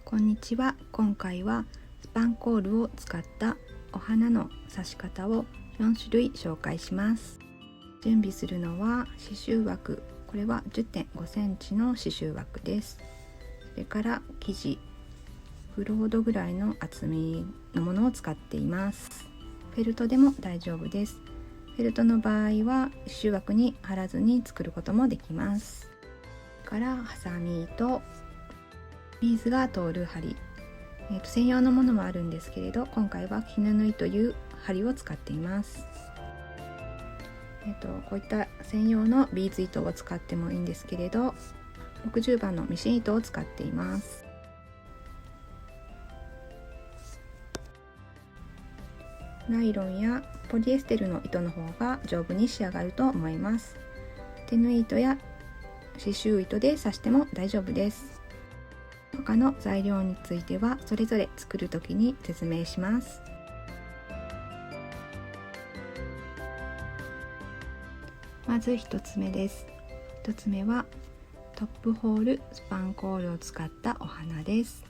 こんにちは。今回はスパンコールを使ったお花の刺し方を4種類紹介します。準備するのは刺繍枠、これは 10.5 センチの刺繍枠です。それから生地、フロードぐらいの厚みのものを使っています。フェルトでも大丈夫です。フェルトの場合は刺繍枠に貼らずに作ることもできます。それからハサミとビーズが通る針、専用のものもあるんですけれど、今回は絹縫いという針を使っています。こういった専用のビーズ糸を使ってもいいんですけれど、60番のミシン糸を使っています。ナイロンやポリエステルの糸の方が丈夫に仕上がると思います。手縫い糸や刺繍糸で刺しても大丈夫です。他の材料についてはそれぞれ作る時に説明します。まず1つ目です。1つ目はトップホールスパンコールを使ったお花です。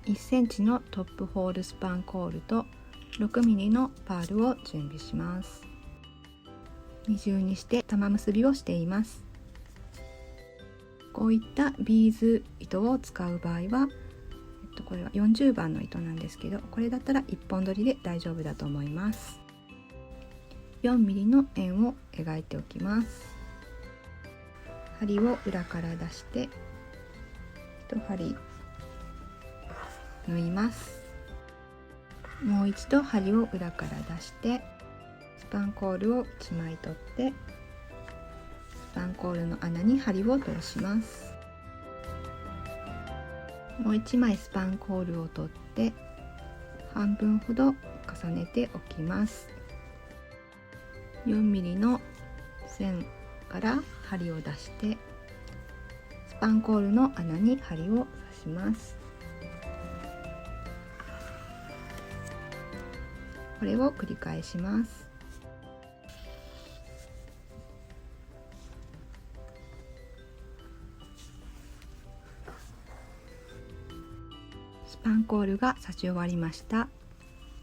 1センチのトップホールスパンコールと6ミリのパールを準備します。二重にして玉結びをしています。こういったビーズ糸を使う場合は、これは40番の糸なんですけど、これだったら1本取りで大丈夫だと思います。4ミリの円を描いておきます。針を裏から出して1針縫います。もう一度針を裏から出してスパンコールを1枚取ってスパンコールの穴に針を通します。もう1枚スパンコールを取って半分ほど重ねておきます。4ミリの線から針を出してスパンコールの穴に針を刺します。これを繰り返します。スパンコールが刺し終わりました。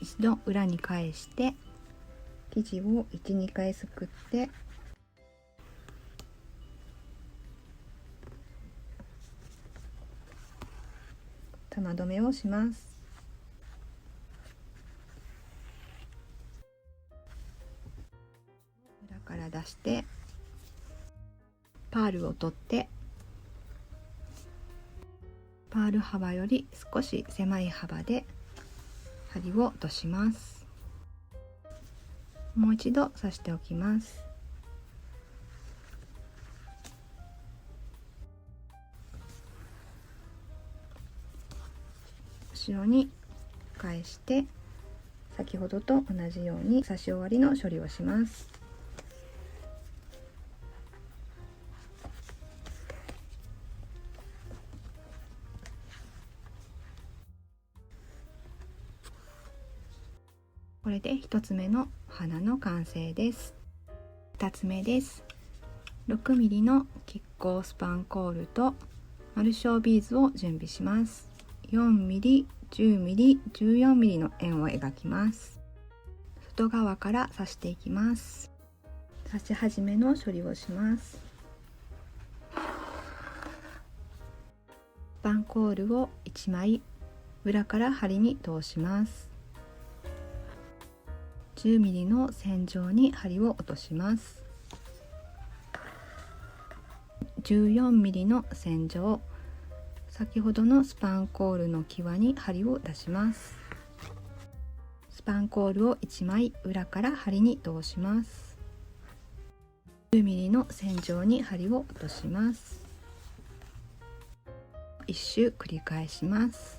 一度裏に返して生地を 1,2 回すくって玉留めをします。裏から出してパールを取ってパール幅より少し狭い幅で針を落とします。もう一度刺しておきます。後ろに返して先ほどと同じように刺し終わりの処理をします。これで1つ目の花の完成です。2つ目です。6ミリの亀甲スパンコールと丸小ビーズを準備します。4ミリ、10ミリ、14ミリの円を描きます。外側から刺していきます。刺し始めの処理をします。スパンコールを1枚裏から針に通します。10ミリの線上に針を落とします。14ミリの線上、先ほどのスパンコールの際に針を出します。スパンコールを1枚裏から針に通します。10ミリの線上に針を落とします。1周繰り返します。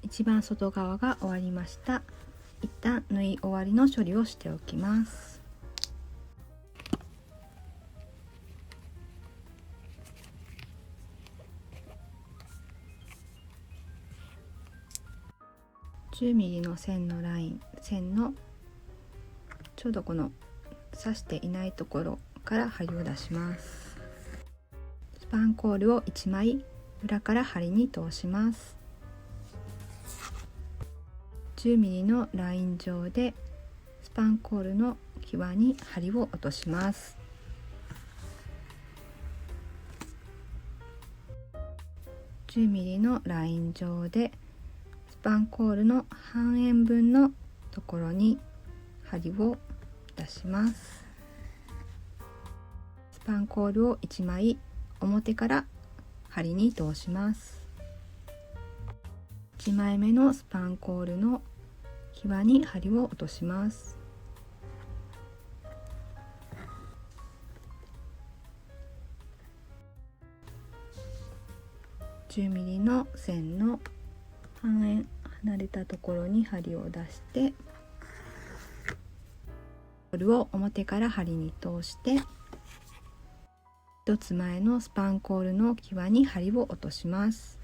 一番外側が終わりました。一旦縫い終わりの処理をしておきます。10mm の線のライン、線のちょうどこの刺していないところから針を出します。スパンコールを1枚裏から針に通します。10mm のライン上でスパンコールの際に針を落とします。10mm のライン上でスパンコールの半円分のところに針を出します。スパンコールを1枚表から針に通します。1枚目のスパンコールの際に針を落とします。10mm の線の半円離れたところに針を出して、コールを表から針に通して1つ前のスパンコールの際に針を落とします。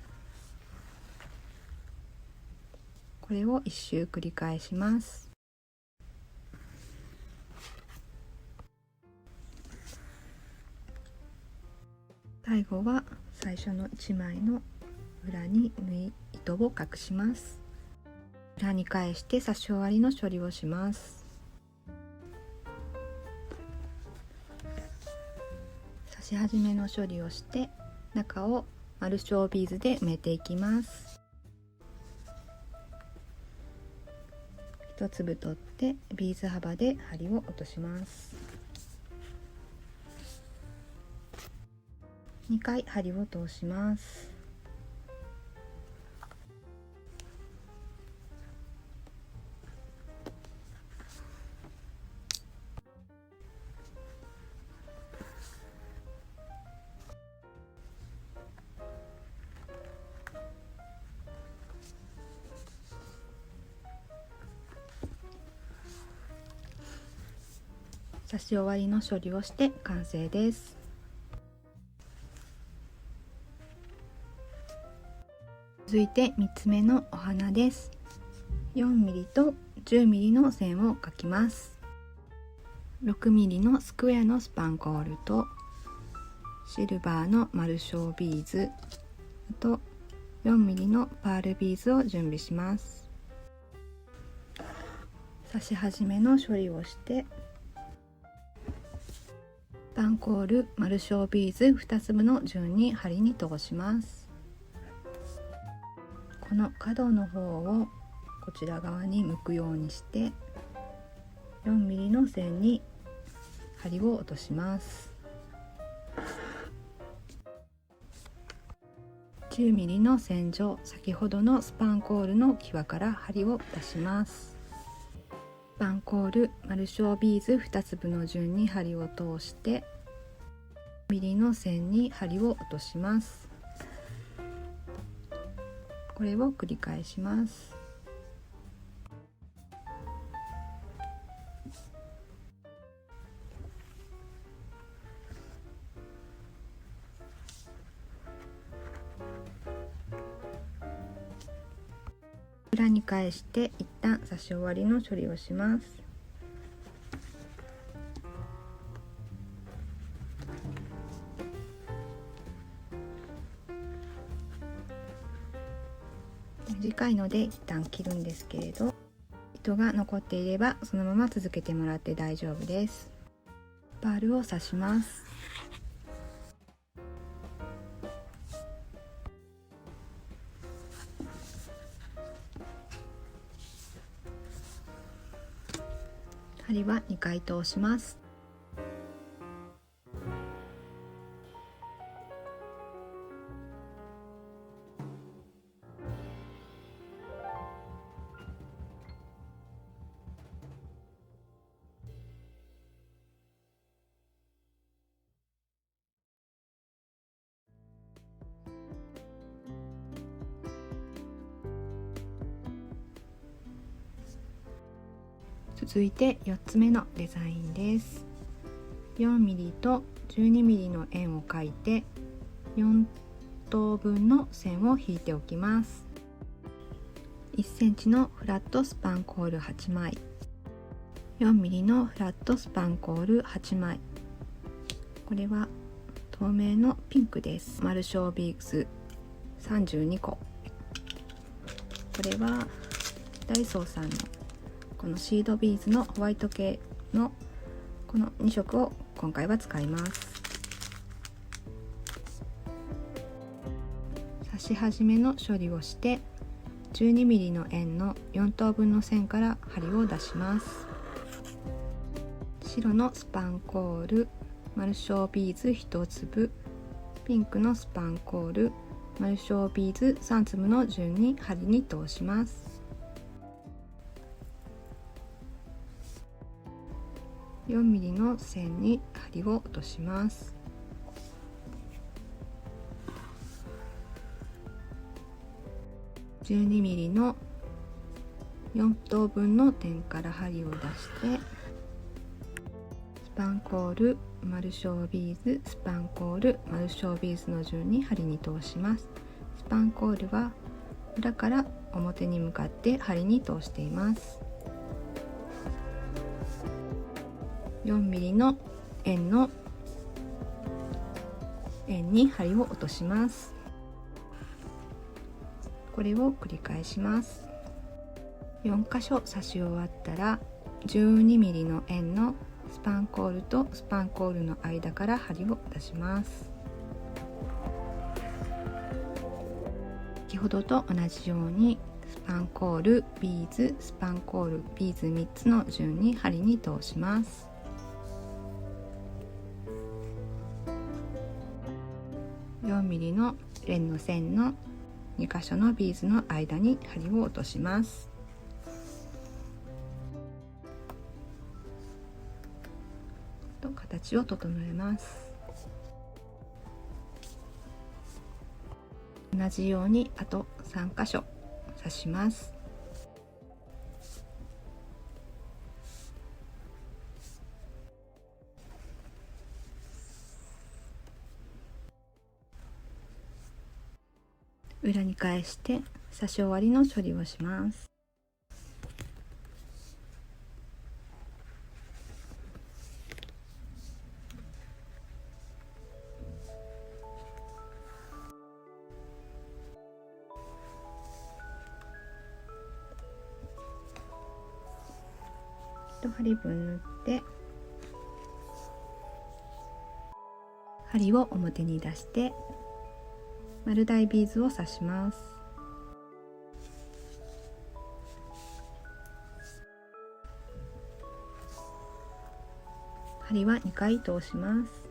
これを1周繰り返します。最後は最初の1枚の裏に糸を隠します。裏に返して刺し終わりの処理をします。刺し始めの処理をして中を丸小ビーズで埋めていきます。1粒取ってビーズ幅で針を落とします。2回針を通します。刺し終わりの処理をして完成です。続いて3つ目のお花です。4mm と 10mm の線を描きます。6mm のスクエアのスパンコールとシルバーの丸小ビーズと 4mm のパールビーズを準備します。刺し始めの処理をしてスパンコール丸小ビーズ2粒の順に針に通します。この角の方をこちら側に向くようにして4mm の線に針を落とします。10mm の線上、先ほどのスパンコールの際から針を出します。スパンコール丸小ビーズ2粒の順に針を通して10mm の線に針を落とします。これを繰り返します。裏に返して一旦刺し終わりの処理をします。短いので一旦切るんですけれど、糸が残っていればそのまま続けてもらって大丈夫です。パールを刺します。針は2回通します。続いて4つ目のデザインです。4mm と 12mm の円を描いて4等分の線を引いておきます。1センチのフラットスパンコール8枚、4ミリのフラットスパンコール8枚。これは透明のピンクです。マルショービーズ32個。これはダイソーさんのこのシードビーズのホワイト系のこの2色を今回は使います。刺し始めの処理をして 12mm の円の4等分の線から針を出します。白のスパンコール、マルショービーズ1粒、ピンクのスパンコール、マルショービーズ3粒の順に針に通します。4mm の線に針を落とします。12mm の4等分の点から針を出して、スパンコール、マルショービーズ、スパンコール、マルショービーズの順に針に通します。スパンコールは裏から表に向かって針に通しています。4mm の円に針を落とします。これを繰り返します。4箇所刺し終わったら 12mm の円のスパンコールとスパンコールの間から針を出します。先ほどと同じようにスパンコール、ビーズ、スパンコール、ビーズ3つの順に針に通します。4mm の円の線の2箇所のビーズの間に針を落とします。と形を整えます。同じようにあと3箇所刺します。裏に返して刺し終わりの処理をします。1針分縫って針を表に出して丸大ビーズを刺します。針は2回通します。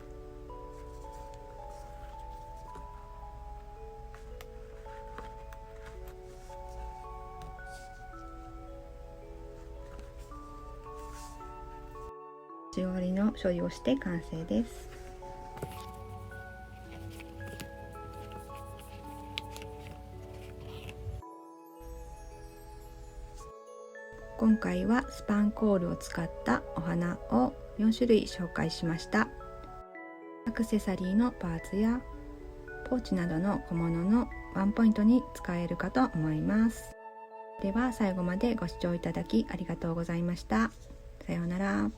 終わりの処理をして完成です。今回はスパンコールを使ったお花を4種類紹介しました。アクセサリーのパーツやポーチなどの小物のワンポイントに使えるかと思います。では最後までご視聴いただきありがとうございました。さようなら。